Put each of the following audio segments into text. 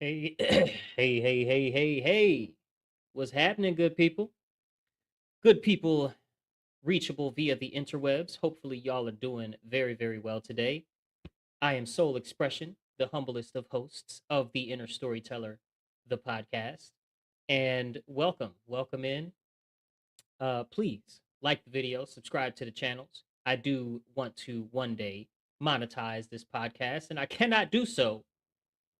Hey, hey. What's happening, good people? Good people reachable via the interwebs. Hopefully, y'all are doing very, very well today. I am Soul Expression, the humblest of hosts of the Inner Storyteller, the podcast. And welcome in. Please like the video, subscribe to the channels. I do want to one day monetize this podcast, and I cannot do so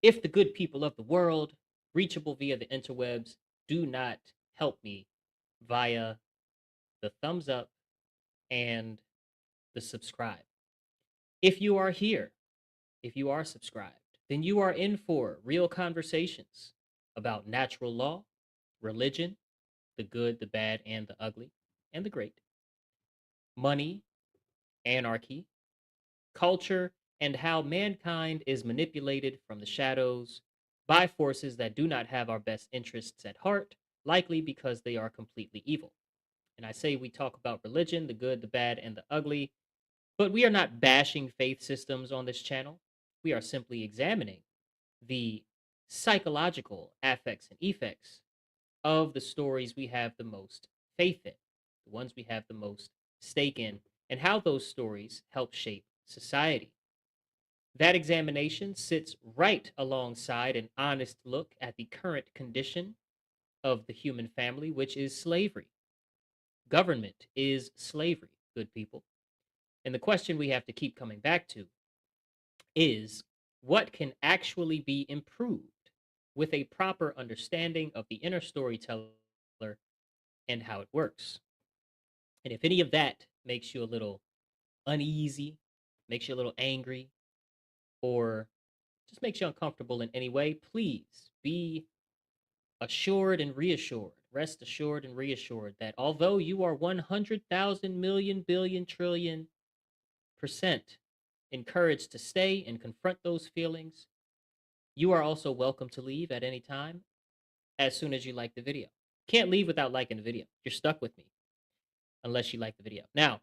if the good people of the world, reachable via the interwebs, do not help me via the thumbs up and the subscribe. If you are here, if you are subscribed, then you are in for real conversations about natural law, religion, the good, the bad, and the ugly, and the great, money, anarchy, culture, and how mankind is manipulated from the shadows by forces that do not have our best interests at heart, likely because they are completely evil. And I say we talk about religion, the good, the bad, and the ugly, but we are not bashing faith systems on this channel. We are simply examining the psychological affects and effects of the stories we have the most faith in, the ones we have the most stake in, and how those stories help shape society. That examination sits right alongside an honest look at the current condition of the human family, which is slavery. Government is slavery, good people. And the question we have to keep coming back to is what can actually be improved with a proper understanding of the inner storyteller and how it works. And if any of that makes you a little uneasy, makes you a little angry, or just makes you uncomfortable in any way, please be assured and reassured, rest assured and reassured that although you are 100,000 million billion trillion percent encouraged to stay and confront those feelings, you are also welcome to leave at any time as soon as you like the video. Can't leave without liking the video. You're stuck with me unless you like the video. Now,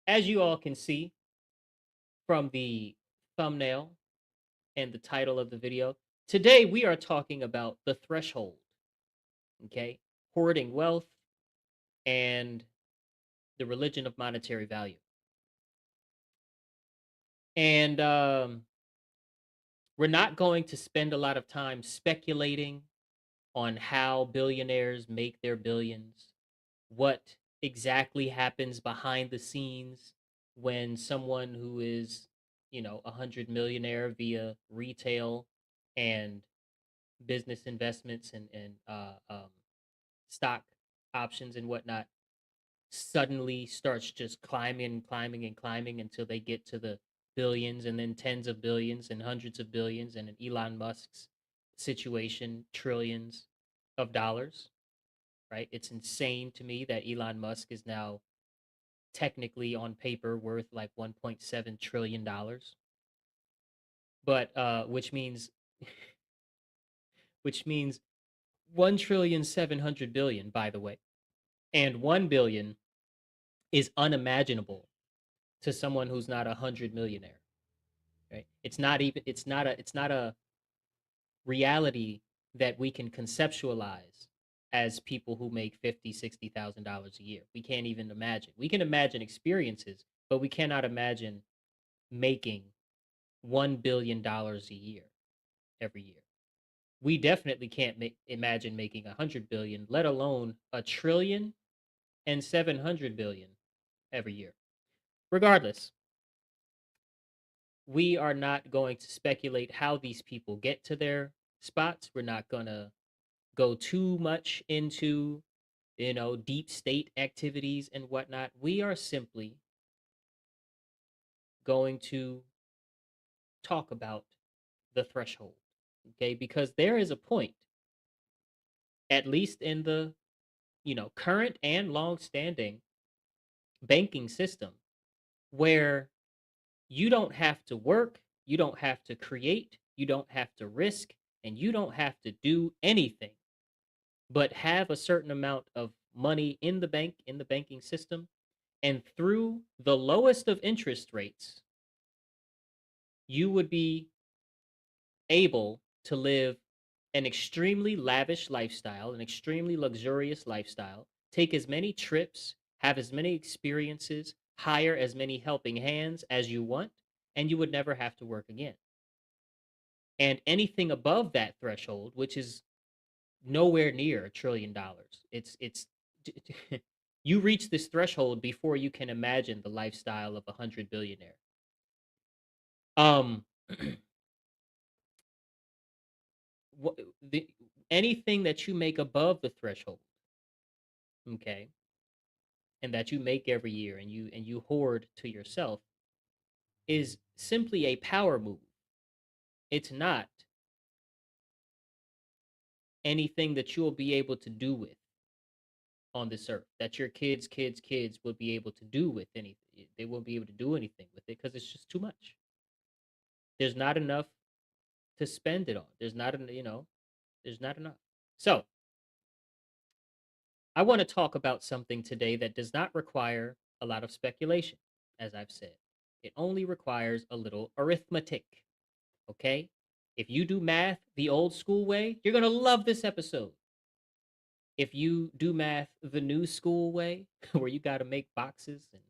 as you all can see from the thumbnail and the title of the video, today we are talking about the threshold, okay? Hoarding wealth and the religion of monetary value. And we're not going to spend a lot of time speculating on how billionaires make their billions, what exactly happens behind the scenes when someone who is, 100 millionaire via retail and business investments and stock options and whatnot suddenly starts just climbing until they get to the billions and then tens of billions and hundreds of billions and in Elon Musk's situation, trillions of dollars, right? It's insane to me that Elon Musk is now technically on paper worth like 1.7 trillion dollars, but which means 1 trillion 700 billion, by the way. And 1 billion is unimaginable to someone who's not a 100 millionaire, right? It's not a reality that we can conceptualize as people who make 50, $60,000 a year. We can't even imagine. We can imagine experiences, but we cannot imagine making $1 billion a year every year. We definitely can't imagine making 100 billion, let alone a trillion and 700 billion every year. Regardless, we are not going to speculate how these people get to their spots. We're not going to go too much into, deep state activities and whatnot. We are simply going to talk about the threshold, okay? Because there is a point, at least in the, current and long-standing banking system, where you don't have to work, you don't have to create, you don't have to risk, and you don't have to do anything but have a certain amount of money in the bank, in the banking system. And through the lowest of interest rates, you would be able to live an extremely lavish lifestyle, an extremely luxurious lifestyle, take as many trips, have as many experiences, hire as many helping hands as you want, and you would never have to work again. And anything above that threshold, which is nowhere near $1 trillion, it's you reach this threshold before you can imagine the lifestyle of 100 billionaire. Um, what the anything that you make above the threshold, okay, and that you make every year and you hoard to yourself is simply a power move. It's not anything that you'll be able to do with on this earth, that your kids will be able to do with anything. They won't be able to do anything with it because it's just too much. There's not enough to spend it on. There's not enough. So I want to talk about something today that does not require a lot of speculation, as I've said. It only requires a little arithmetic. Okay? If you do math the old school way, you're going to love this episode. If you do math the new school way, where you got to make boxes and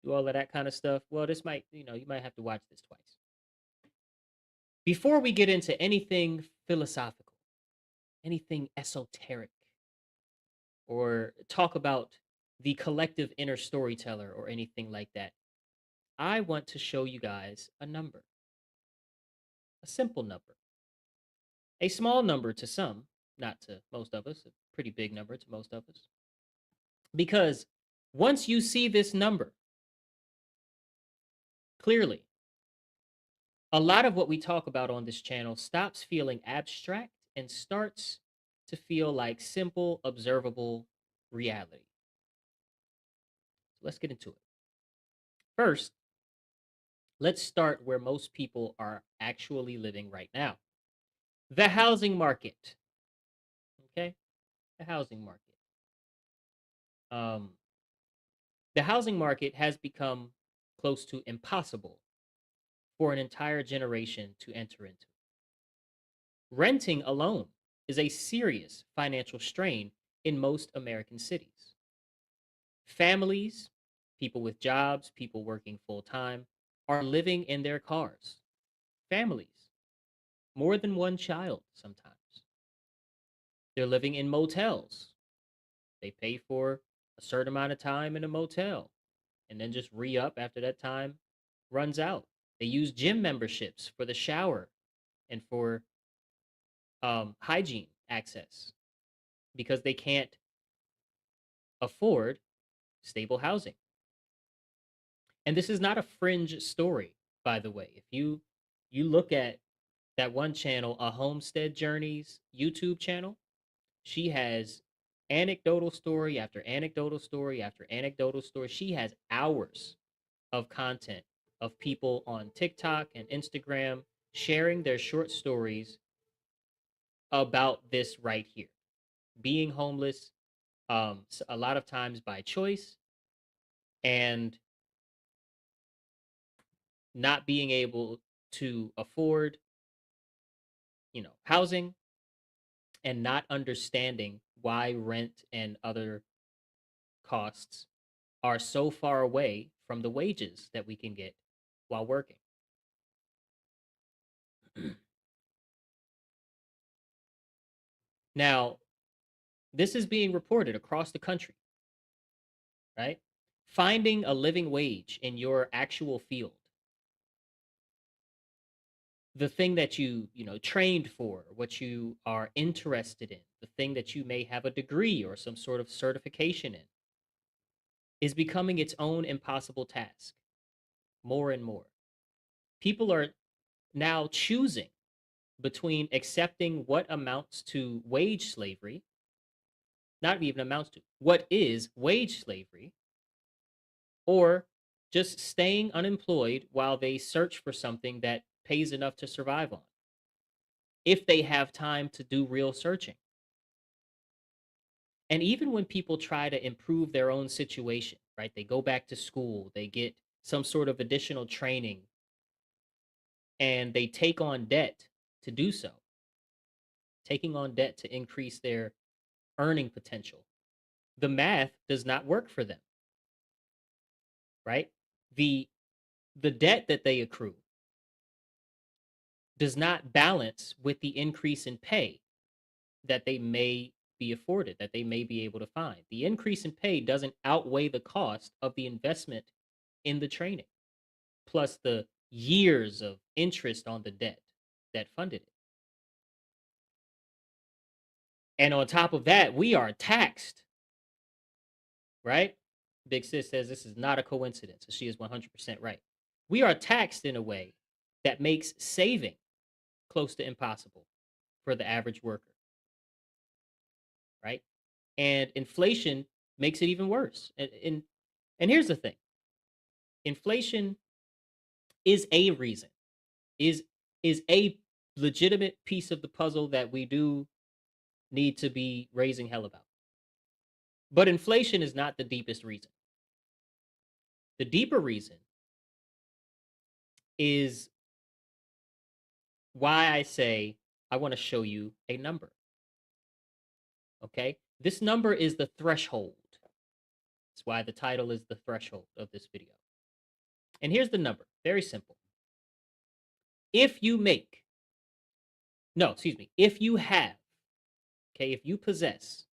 do all of that kind of stuff, well, you might have to watch this twice. Before we get into anything philosophical, anything esoteric, or talk about the collective inner storyteller or anything like that, I want to show you guys a number, a simple number, a small number to some, not to most of us, a pretty big number to most of us. Because once you see this number clearly, a lot of what we talk about on this channel stops feeling abstract and starts to feel like simple, observable reality. So let's get into it. First, let's start where most people are actually living right now, the housing market. Okay? The housing market. Um, the housing market has become close to impossible for an entire generation to enter into. Renting alone is a serious financial strain in most American cities. Families, people with jobs, people working full time, are living in their cars. Families, more than one child sometimes. They're living in motels. They pay for a certain amount of time in a motel and then just re up after that time runs out. They use gym memberships for the shower and for hygiene access because they can't afford stable housing. And this is not a fringe story, by the way. If you look at that one channel, a Homestead Journeys YouTube channel, she has anecdotal story after anecdotal story after anecdotal story. She has hours of content of people on TikTok and Instagram sharing their short stories about this right here. Being homeless, a lot of times by choice, and not being able to afford, housing, and not understanding why rent and other costs are so far away from the wages that we can get while working. Now, this is being reported across the country, right? Finding a living wage in your actual field, the thing that you trained for, what you are interested in, the thing that you may have a degree or some sort of certification in, is becoming its own impossible task more and more. People are now choosing between accepting what amounts to wage slavery, not even amounts to, what is wage slavery, or just staying unemployed while they search for something that pays enough to survive on, if they have time to do real searching. And even when people try to improve their own situation, right? They go back to school, they get some sort of additional training, and they take on debt to do so, taking on debt to increase their earning potential. The math does not work for them, right? The the debt that they accrue does not balance with the increase in pay that they may be afforded, that they may be able to find. The increase in pay doesn't outweigh the cost of the investment in the training, plus the years of interest on the debt that funded it. And on top of that, we are taxed, right? Big Sis says this is not a coincidence. She is 100% right. We are taxed in a way that makes saving close to impossible for the average worker, right? And inflation makes it even worse. And here's the thing: inflation is a reason, is is a legitimate piece of the puzzle that we do need to be raising hell about. But inflation is not the deepest reason. The deeper reason is why I say I want to show you a number. Okay? This number is the threshold. That's why the title is the threshold of this video. And here's the number. Very simple. If you make, no, excuse me, if you have, okay, if you possess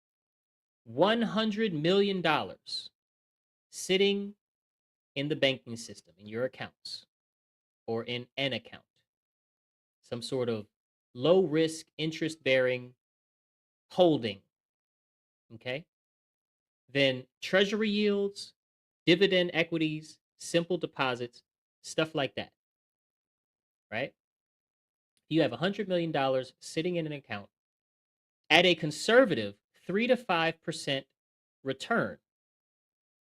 $100 million sitting in the banking system, in your accounts, or in an account, some sort of low risk, interest bearing holding, okay, then treasury yields, dividend equities, simple deposits, stuff like that, right? You have $100 million sitting in an account at a conservative 3 to 5% return.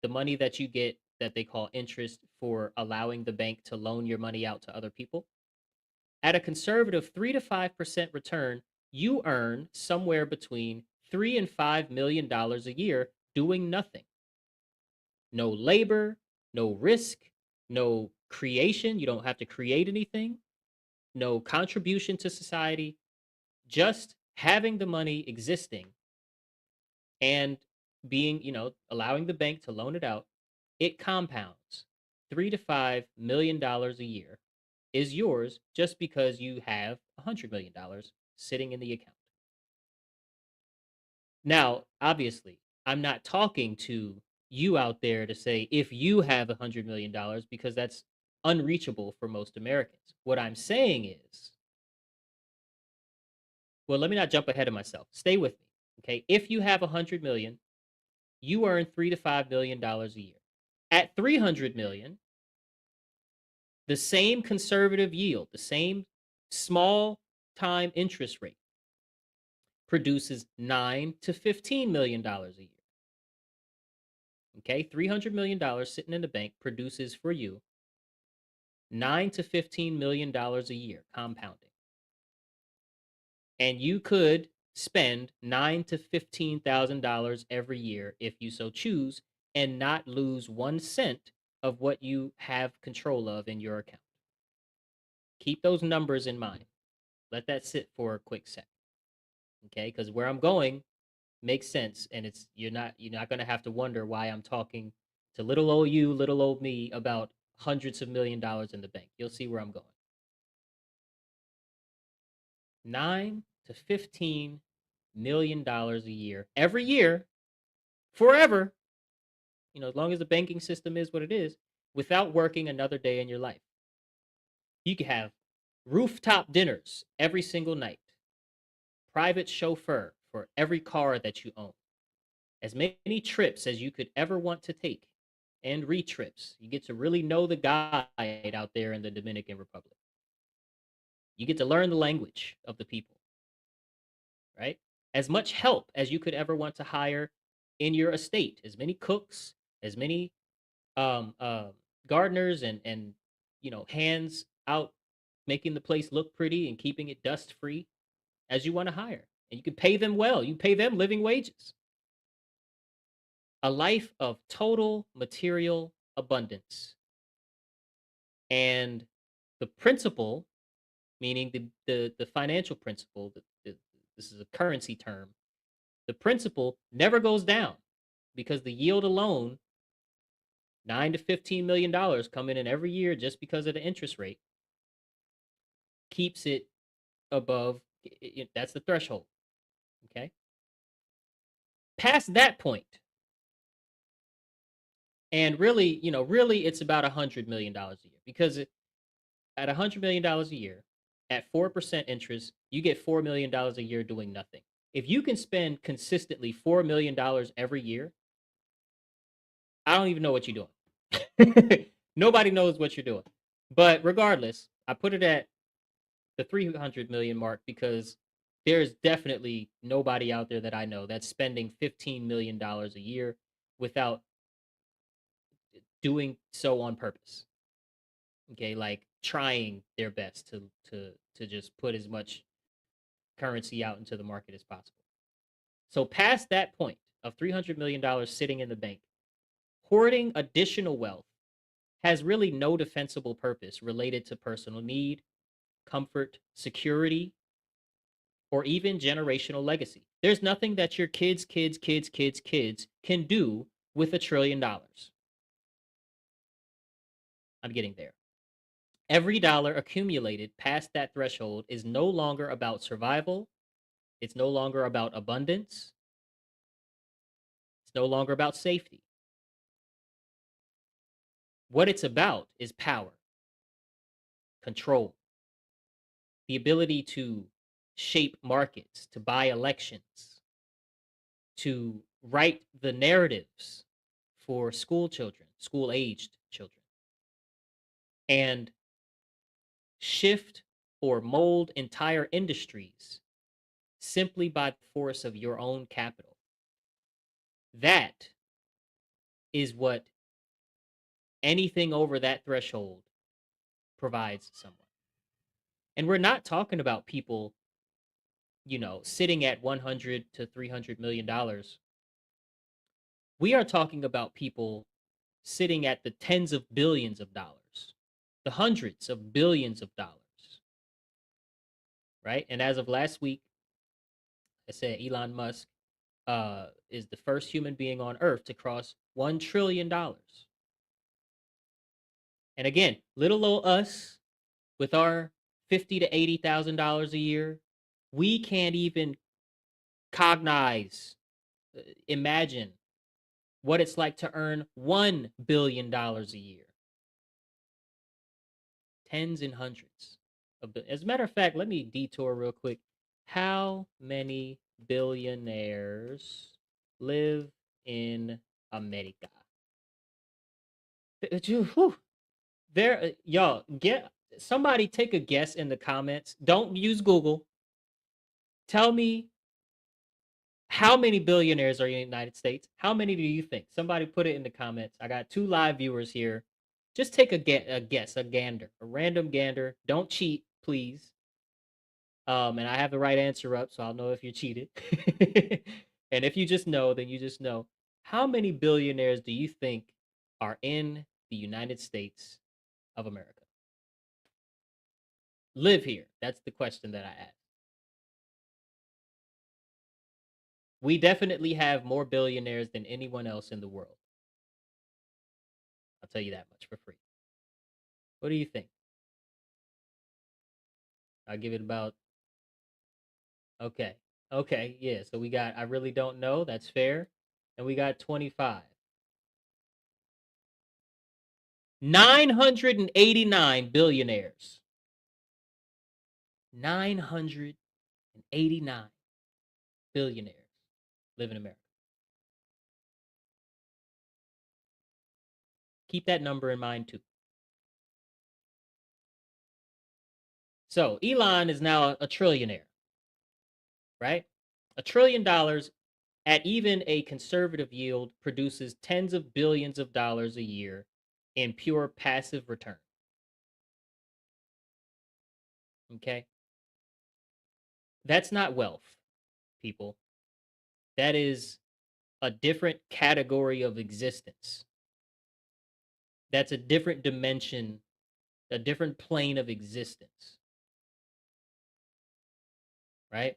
The money that you get that they call interest for allowing the bank to loan your money out to other people. At a conservative 3 to 5% return, you earn somewhere between $3 and $5 million a year doing nothing. No labor, no risk, no creation. You don't have to create anything. No contribution to society. Just having the money existing and being, allowing the bank to loan it out, it compounds. $3 to $5 million a year is yours just because you have $100 million sitting in the account. Now, obviously, I'm not talking to you out there to say if you have $100 million because that's unreachable for most Americans. What I'm saying is, well, let me not jump ahead of myself. Stay with me. Okay. If you have 100 million, you earn $3 to $5 million a year. At 300 million, the same conservative yield, the same small time interest rate produces $9 to $15 million a year. Okay, $300 million sitting in the bank produces for you $9 to $15 million a year compounding. And you could spend $9 to $15,000 every year if you so choose and not lose 1 cent of what you have control of in your account. Keep those numbers in mind. Let that sit for a quick sec. Okay, because where I'm going makes sense, and it's you're not gonna have to wonder why I'm talking to little old you, little old me about hundreds of $1 million in the bank. You'll see where I'm going. 9 to $15 million a year every year, forever. As long as the banking system is what it is, without working another day in your life. You could have rooftop dinners every single night, private chauffeur for every car that you own, as many trips as you could ever want to take, and re-trips. You get to really know the guide out there in the Dominican Republic. You get to learn the language of the people, right? As much help as you could ever want to hire in your estate, as many cooks, as many um, uh, gardeners and hands out making the place look pretty and keeping it dust free as you want to hire. And you can pay them well. You pay them living wages. A life of total material abundance. And the principle meaning the financial principal. This is a currency term. The principal never goes down because the yield alone, $9 to $15 million coming in every year just because of the interest rate, keeps it above. That's the threshold. Okay. Past that point, and really, really, it's about $100 million a year because at $100 million a year, at 4% interest, you get $4 million a year doing nothing. If you can spend consistently $4 million every year, I don't even know what you're doing. Nobody knows what you're doing. But regardless, I put it at the 300 million mark because there's definitely nobody out there that I know that's spending $15 million a year without doing so on purpose. Okay, like trying their best to just put as much currency out into the market as possible. So past that point of $300 million sitting in the bank, hoarding additional wealth has really no defensible purpose related to personal need, comfort, security, or even generational legacy. There's nothing that your kids can do with $1 trillion. I'm getting there. Every dollar accumulated past that threshold is no longer about survival. It's no longer about abundance. It's no longer about safety. What it's about is power, control, the ability to shape markets, to buy elections, to write the narratives for school children, school aged children, and shift or mold entire industries simply by the force of your own capital. That is what anything over that threshold provides someone. And we're not talking about people, sitting at 100 to $300 million. We are talking about people sitting at the tens of billions of dollars, the hundreds of billions of dollars, right? And as of last week, I said Elon Musk is the first human being on Earth to cross $1 trillion. And again, little old us with our $50,000 to $80,000 a year, we can't even cognize, imagine what it's like to earn $1 billion a year. Tens and hundreds of as a matter of fact, let me detour real quick. How many billionaires live in America? There, y'all get somebody take a guess in the comments. Don't use Google. Tell me how many billionaires are in the United States? How many do you think? Somebody put it in the comments. I got 2 live viewers here. Just take a guess, a gander, a random gander. Don't cheat, please. And I have the right answer up, so I'll know if you cheated. And if you just know, then you just know. How many billionaires do you think are in the United States of America? Live here. That's the question that I asked. We definitely have more billionaires than anyone else in the world. I'll tell you that much for free. What do you think? I'll give it about. Okay. Okay. Yeah. So we got, I really don't know. That's fair. And we got 25. 989 billionaires. 989 billionaires live in America. Keep that number in mind too. So Elon is now a trillionaire, right? $1 trillion at even a conservative yield produces tens of billions of dollars a year in pure passive return. Okay? That's not wealth, people. That is a different category of existence. That's a different dimension, a different plane of existence. right?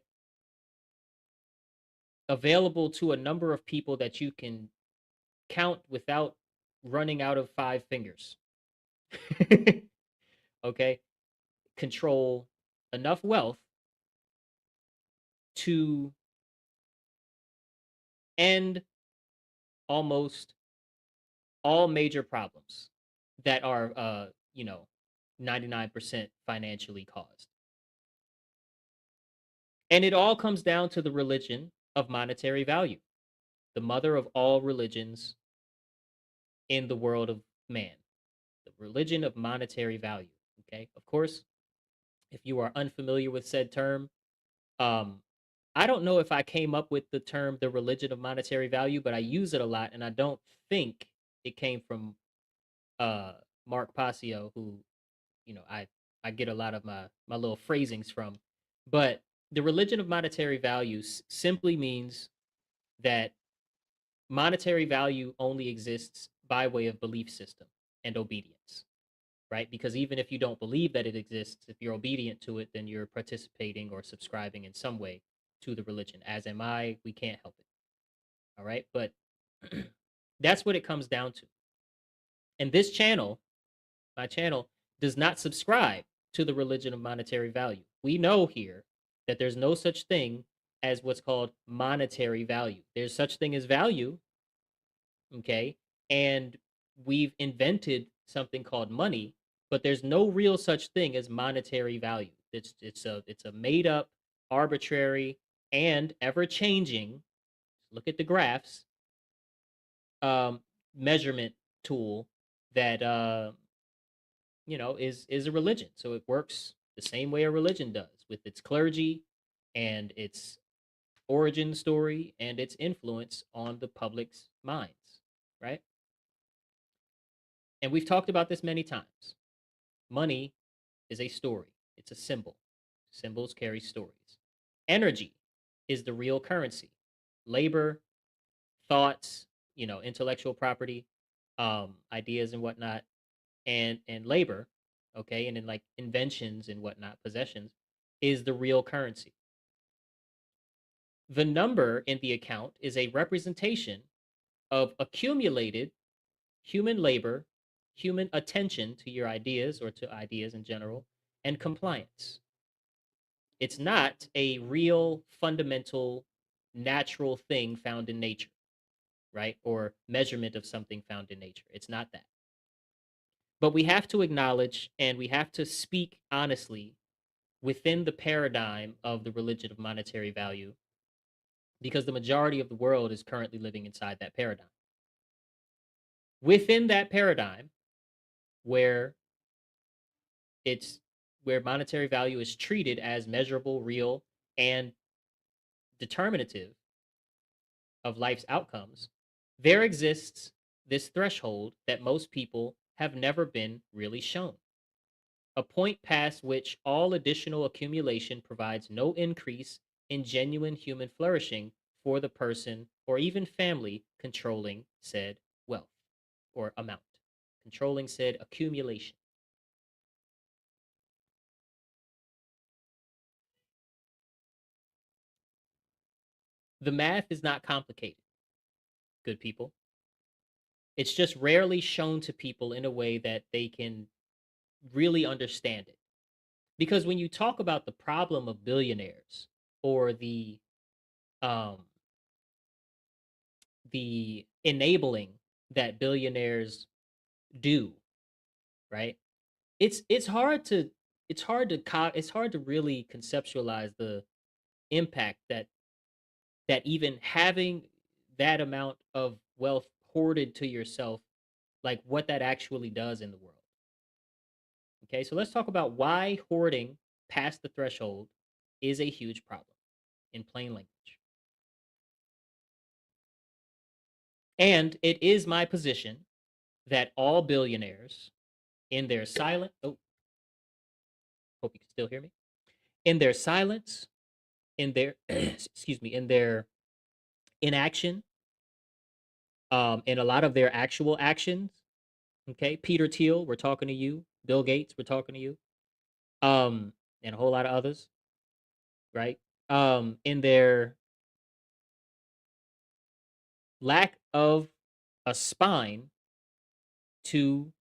Available to a number of people that you can count without running out of five fingers. Okay? Control enough wealth to end almost all major problems that are, 99% financially caused. And it all comes down to the religion of monetary value, the mother of all religions in the world of man, the religion of monetary value. Okay. Of course, if you are unfamiliar with said term, um, I don't know if I came up with the term the religion of monetary value, but I use it a lot, and I don't think it came from uh Mark Passio, who I get a lot of my little phrasings from. But the religion of monetary values simply means that monetary value only exists by way of belief system and obedience, right? Because even if you don't believe that it exists, if you're obedient to it, then you're participating or subscribing in some way to the religion. As am I. We can't help it. All right. But that's what it comes down to. And this channel, my channel, does not subscribe to the religion of monetary value. We know here that there's no such thing as what's called monetary value. There's such thing as value, okay? And we've invented something called money, but there's no real such thing as monetary value. It's a made up, arbitrary, and ever changing. Look at the graphs. Um, Measurement tool that is a religion. So it works the same way a religion does, with its clergy and its origin story and its influence on the public's minds, right? And we've talked about this many times. Money is a story, it's a symbol. Symbols carry stories. Energy is the real currency. Labor, thoughts, intellectual property, ideas and whatnot, and labor, okay, and then like inventions and whatnot, possessions, is the real currency. The number in the account is a representation of accumulated human labor, human attention to your ideas or to ideas in general, and compliance. It's not a real fundamental natural thing found in nature, right? Or measurement of something found in nature. It's not that. But we have to acknowledge and we have to speak honestly within the paradigm of the religion of monetary value because the majority of the world is currently living inside that paradigm. Within that paradigm, where it's where monetary value is treated as measurable, real, and determinative of life's outcomes, there exists this threshold that most people have never been really shown. A point past which all additional accumulation provides no increase in genuine human flourishing for the person or even family controlling said wealth or amount, controlling said accumulation. The math is not complicated, good people. It's just rarely shown to people in a way that they can really understand it. Because when you talk about the problem of billionaires or um, the enabling that billionaires do, right? It's hard to it's hard to really conceptualize the impact that even having that amount of wealth hoarded to yourself, like what that actually does in the world. Okay, so let's talk about why hoarding past the threshold is a huge problem in plain language. And it is my position that all billionaires in their silent oh, hope you can still hear me. In their silence, in their excuse me, in their inaction, in a lot of their actual actions. Okay, Peter Thiel, we're talking to you. Bill Gates, we're talking to you. Um, and a whole lot of others, right? in their lack of a spine to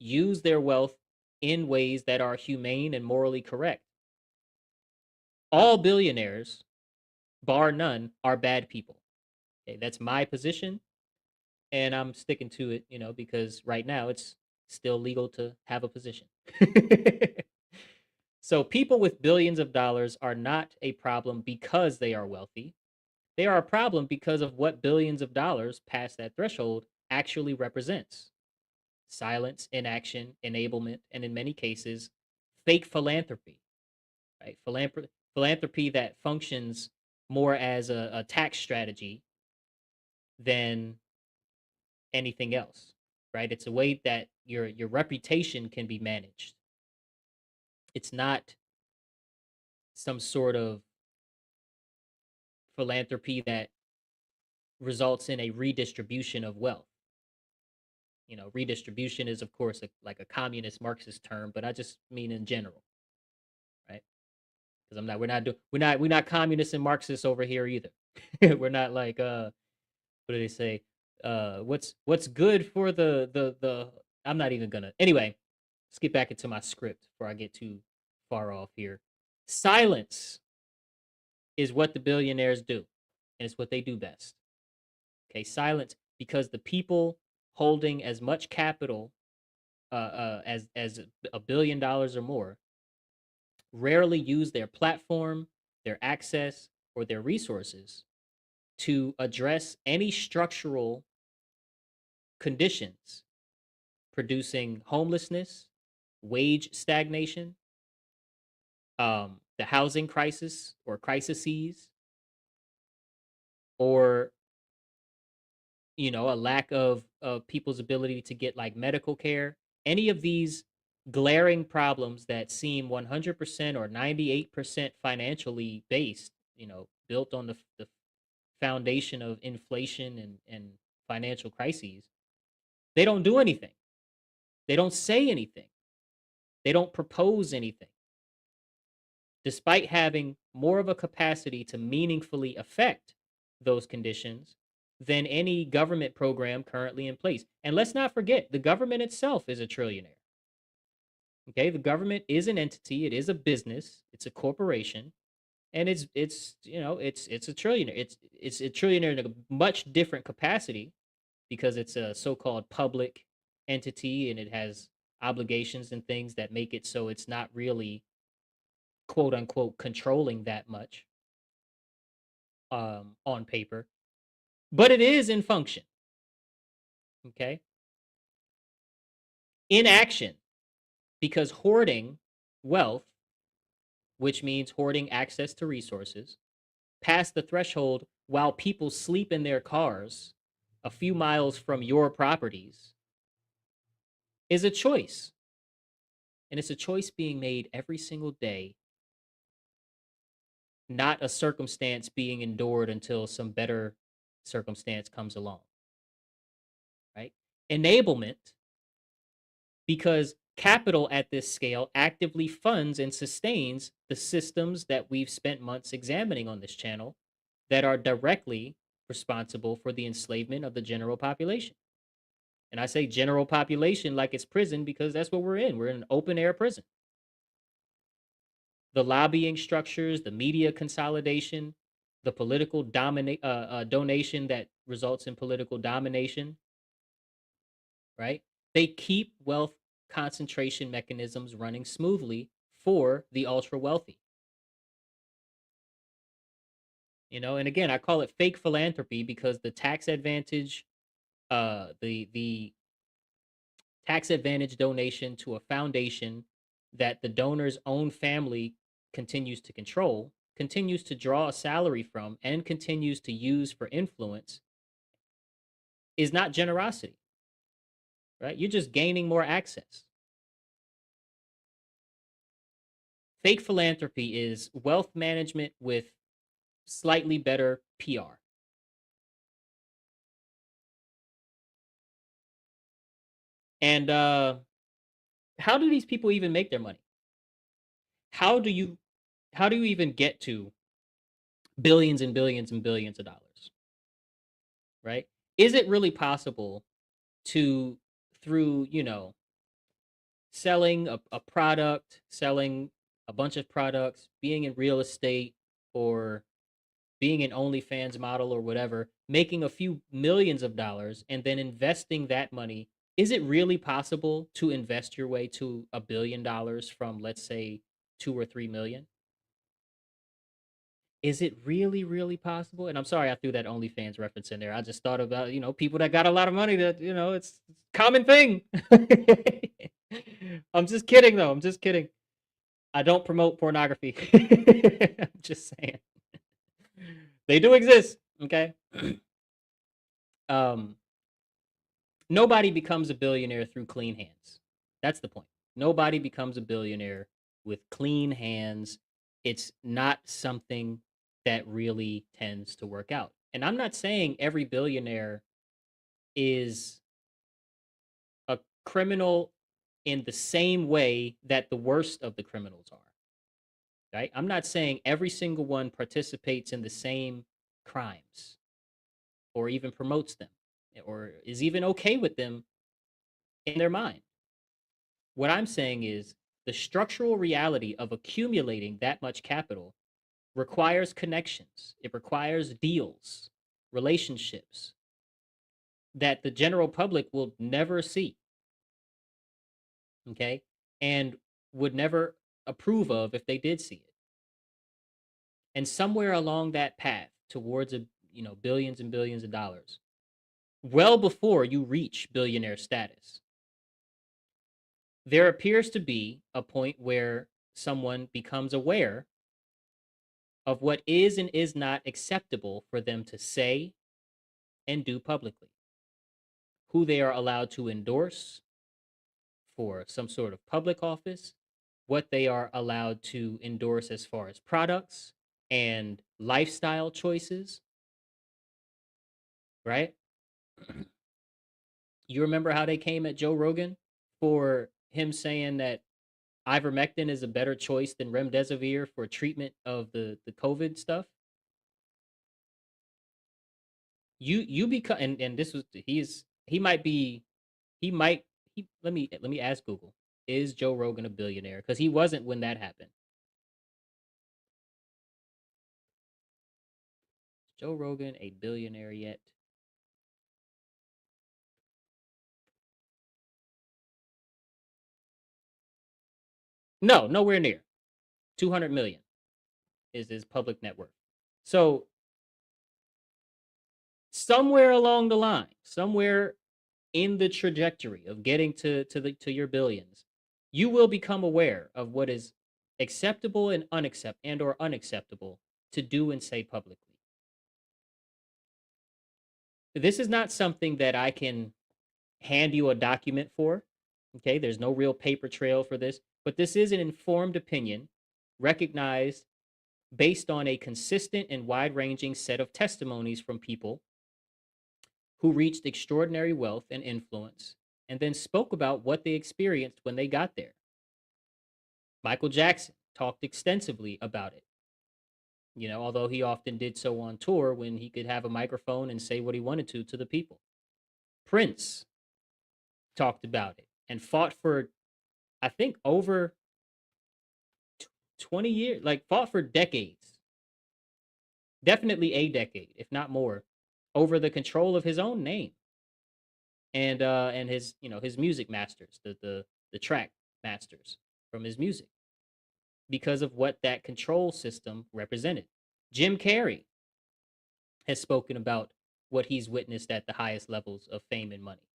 use their wealth in ways that are humane and morally correct. All billionaires, bar none, are bad people. Okay, that's my position, and I'm sticking to it, because right now it's still legal to have a position. So people with billions of dollars are not a problem because they are wealthy. They are a problem because of what billions of dollars past that threshold actually represents: silence, inaction, enablement, and in many cases, fake philanthropy, right? Philanthropy that functions more as a tax strategy than anything else, right? It's a way that your reputation can be managed. It's not some sort of philanthropy that results in a redistribution of wealth. Redistribution is of course like a communist Marxist term, but I just mean in general, right? Because we're not communists and Marxists over here either. We're not like what do they say? What's good for the I'm not even gonna anyway. Let's get back into my script before I get too far off here. Silence is what the billionaires do, and it's what they do best. Okay, silence, because the people holding as much capital as $1 billion or more rarely use their platform, their access, or their resources to address any structural conditions producing homelessness, wage stagnation, the housing crisis or crises, or a lack of people's ability to get like medical care. Any of these glaring problems that seem 100% or 98% financially based, built on the foundation of inflation and financial crises, they don't do anything. They don't say anything. They don't propose anything, despite having more of a capacity to meaningfully affect those conditions than any government program currently in place. And let's not forget, the government itself is a trillionaire. Okay, the government is an entity, it is a business, it's a corporation, and it's a trillionaire. It's a trillionaire in a much different capacity because it's a so-called public entity and it has obligations and things that make it so it's not really quote unquote controlling that much on paper, but it is in function. Okay, in action, because hoarding wealth, which means hoarding access to resources, past the threshold while people sleep in their cars a few miles from your properties is a choice. And it's a choice being made every single day, not a circumstance being endured until some better circumstance comes along, right? Enablement, because capital at this scale actively funds and sustains the systems that we've spent months examining on this channel that are directly responsible for the enslavement of the general population. And I say general population like it's prison because that's what we're in. We're in an open air prison. The lobbying structures, the media consolidation, the political donation that results in political domination, right? They keep wealth concentration mechanisms running smoothly for the ultra wealthy. And again, I call it fake philanthropy because the tax advantage, the tax advantage donation to a foundation that the donor's own family continues to control, continues to draw a salary from, and continues to use for influence is not generosity, right? You're just gaining more access. Fake philanthropy is wealth management with slightly better PR. And how do these people even make their money? How do you how do you even get to billions and billions and billions of dollars, right? Is it really possible to, through, selling a product, selling a bunch of products, being in real estate, or being an OnlyFans model or whatever, making a few millions of dollars and then investing that money? Is it really possible to invest your way to $1 billion from, let's say, 2 or 3 million? Is it really, really possible? And I'm sorry I threw that OnlyFans reference in there. I just thought about, people that got a lot of money that, it's a common thing. I'm just kidding, though. I'm just kidding. I don't promote pornography. I'm just saying. They do exist, okay? Um, Nobody becomes a billionaire through clean hands. That's the point. Nobody becomes a billionaire with clean hands. It's not something that really tends to work out. And I'm not saying every billionaire is a criminal in the same way that the worst of the criminals are, right? I'm not saying every single one participates in the same crimes or even promotes them or is even okay with them in their mind. What I'm saying is the structural reality of accumulating that much capital requires connections. It requires deals, relationships that the general public will never see, okay? And would never approve of if they did see it. And somewhere along that path towards billions and billions of dollars, well before you reach billionaire status, there appears to be a point where someone becomes aware of what is and is not acceptable for them to say and do publicly, who they are allowed to endorse for some sort of public office, what they are allowed to endorse as far as products and lifestyle choices, right? You remember how they came at Joe Rogan for him saying that ivermectin is a better choice than remdesivir for treatment of the COVID stuff? You become, and this was, he might be, he might he let me ask Google, is Joe Rogan a billionaire? Because he wasn't when that happened. Is Joe Rogan a billionaire yet? No, nowhere near. 200 million is his public net worth. So somewhere along the line, somewhere in the trajectory of getting to your billions, you will become aware of what is acceptable and unacceptable to do and say publicly. This is not something that I can hand you a document for. Okay, there's no real paper trail for this, but this is an informed opinion recognized based on a consistent and wide ranging set of testimonies from people who reached extraordinary wealth and influence and then spoke about what they experienced when they got there. Michael Jackson talked extensively about it, although he often did so on tour when he could have a microphone and say what he wanted to the people. Prince talked about it and fought for, I think, over 20 years, like fought for decades, definitely a decade, if not more, over the control of his own name and his, his music masters, the track masters from his music, because of what that control system represented. Jim Carrey has spoken about what he's witnessed at the highest levels of fame and money.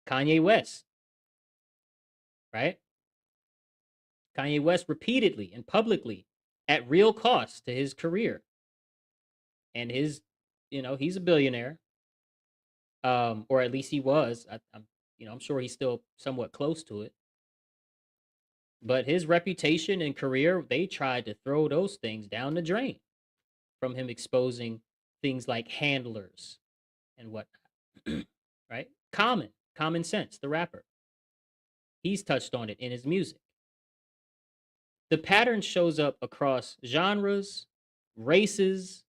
Kanye West, right? Kanye West repeatedly and publicly at real cost to his career and his, he's a billionaire, or at least he was. I'm sure he's still somewhat close to it. But his reputation and career, they tried to throw those things down the drain from him exposing things like handlers and whatnot. Right? Common Sense, the rapper. He's touched on it in his music. The pattern shows up across genres, races,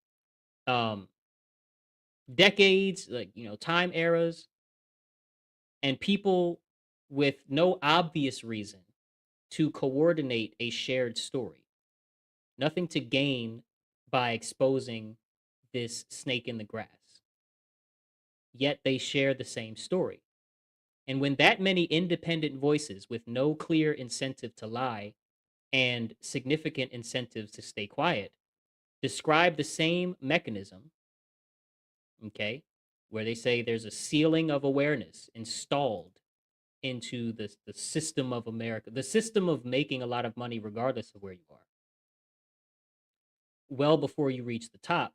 um, decades, like, time eras, and people with no obvious reason to coordinate a shared story. Nothing to gain by exposing this snake in the grass. Yet they share the same story. And when that many independent voices with no clear incentive to lie and significant incentives to stay quiet describe the same mechanism, okay, where they say there's a ceiling of awareness installed into the system of America, the system of making a lot of money regardless of where you are, well before you reach the top,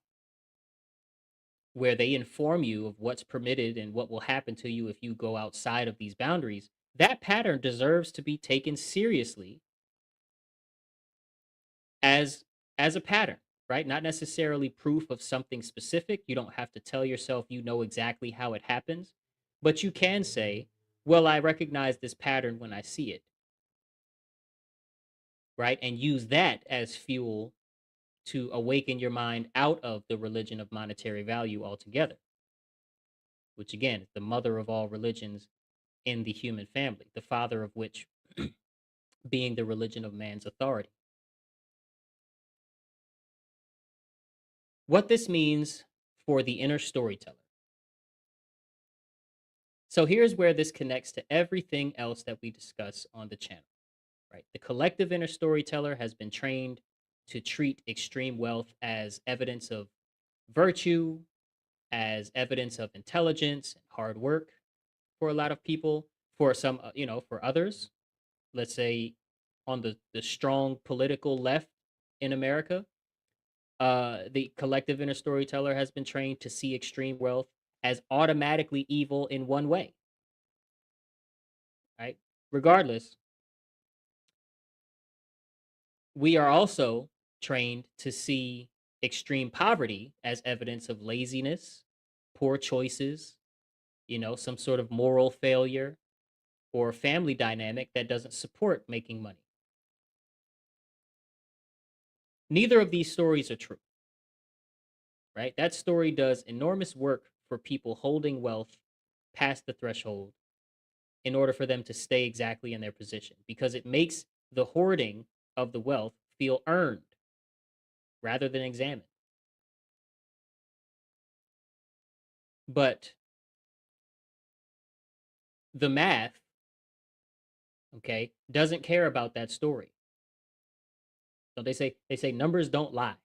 where they inform you of what's permitted and what will happen to you if you go outside of these boundaries, that pattern deserves to be taken seriously as as a pattern, right? Not necessarily proof of something specific. You don't have to tell yourself you know exactly how it happens, but you can say, "Well, I recognize this pattern when I see it," right? And use that as fuel to awaken your mind out of the religion of monetary value altogether, which again is the mother of all religions in the human family, the father of which being the religion of man's authority. What this means for the inner storyteller. So here's where this connects to everything else that we discuss on the channel, right? The collective inner storyteller has been trained to treat extreme wealth as evidence of virtue, as evidence of intelligence and hard work for a lot of people. For some, for others, let's say on the strong political left in America, the collective inner storyteller has been trained to see extreme wealth as automatically evil in one way, right? Regardless, we are also trained to see extreme poverty as evidence of laziness, poor choices, some sort of moral failure or family dynamic that doesn't support making money. Neither of these stories are true, right? That story does enormous work for people holding wealth past the threshold in order for them to stay exactly in their position because it makes the hoarding of the wealth feel earned rather than examined. But the math, okay, doesn't care about that story. So they say numbers don't lie.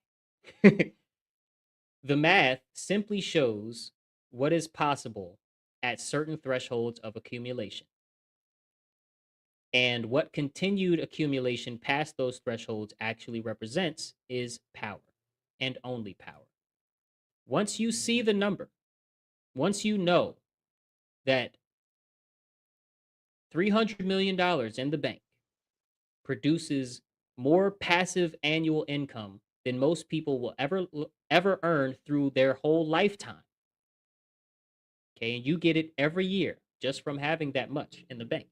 The math simply shows what is possible at certain thresholds of accumulation. And what continued accumulation past those thresholds actually represents is power and only power. Once you see the number, once you know that $300 million dollars in the bank produces more passive annual income than most people will ever earn through their whole lifetime. Okay, and you get it every year just from having that much in the bank.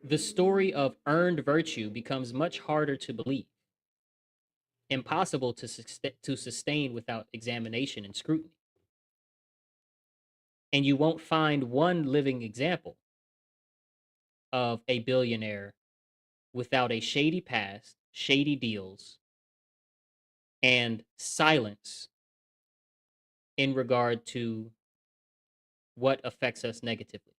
The story of earned virtue becomes much harder to believe, impossible to sustain without examination and scrutiny. And you won't find one living example of a billionaire without a shady past, shady deals, and silence in regard to what affects us negatively.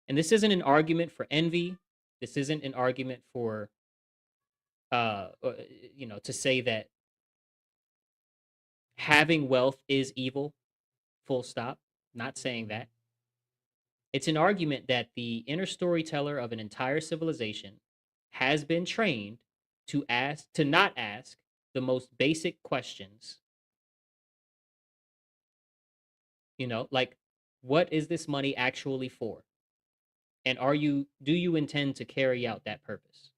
And this isn't an argument for envy. This isn't an argument for, to say that having wealth is evil, full stop. Not saying that. It's an argument that the inner storyteller of an entire civilization has been trained to not ask the most basic questions, like what is this money actually for? And do you intend to carry out that purpose?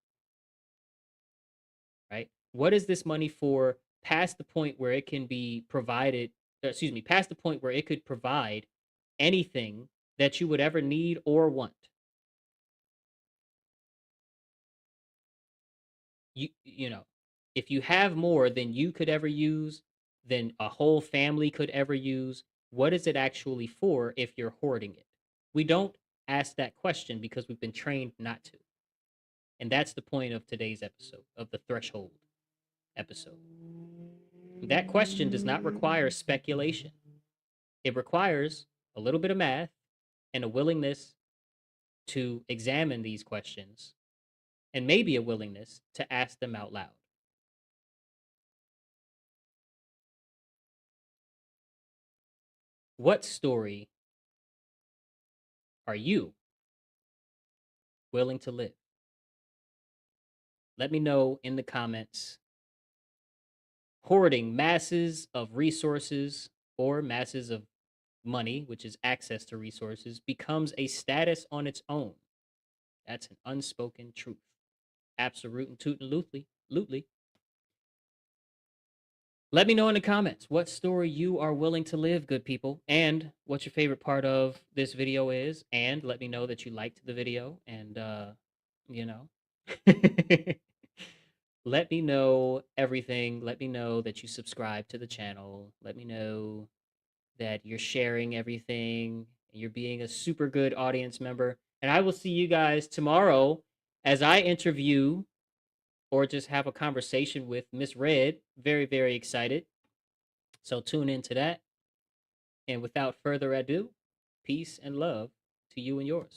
Right? What is this money for past the point where it can be provided, past the point where it could provide anything that you would ever need or want? you know, if you have more than you could ever use, than a whole family could ever use, what is it actually for if you're hoarding it? We don't ask that question because we've been trained not to. And that's the point of today's episode, of the threshold episode. That question does not require speculation. It requires a little bit of math and a willingness to examine these questions, and maybe a willingness to ask them out loud. What story are you willing to live? Let me know in the comments. Hoarding masses of resources or masses of money, which is access to resources, becomes a status on its own. That's an unspoken truth. Absolute and toot and lootly. Let me know in the comments what story you are willing to live, good people, and what your favorite part of this video is. And let me know that you liked the video, and you know, let me know everything. Let me know that you subscribe to the channel. Let me know that you're sharing everything and you're being a super good audience member. And I will see you guys tomorrow as I interview or just have a conversation with Miss Red. Very, very excited. So tune into that. And without further ado, peace and love to you and yours.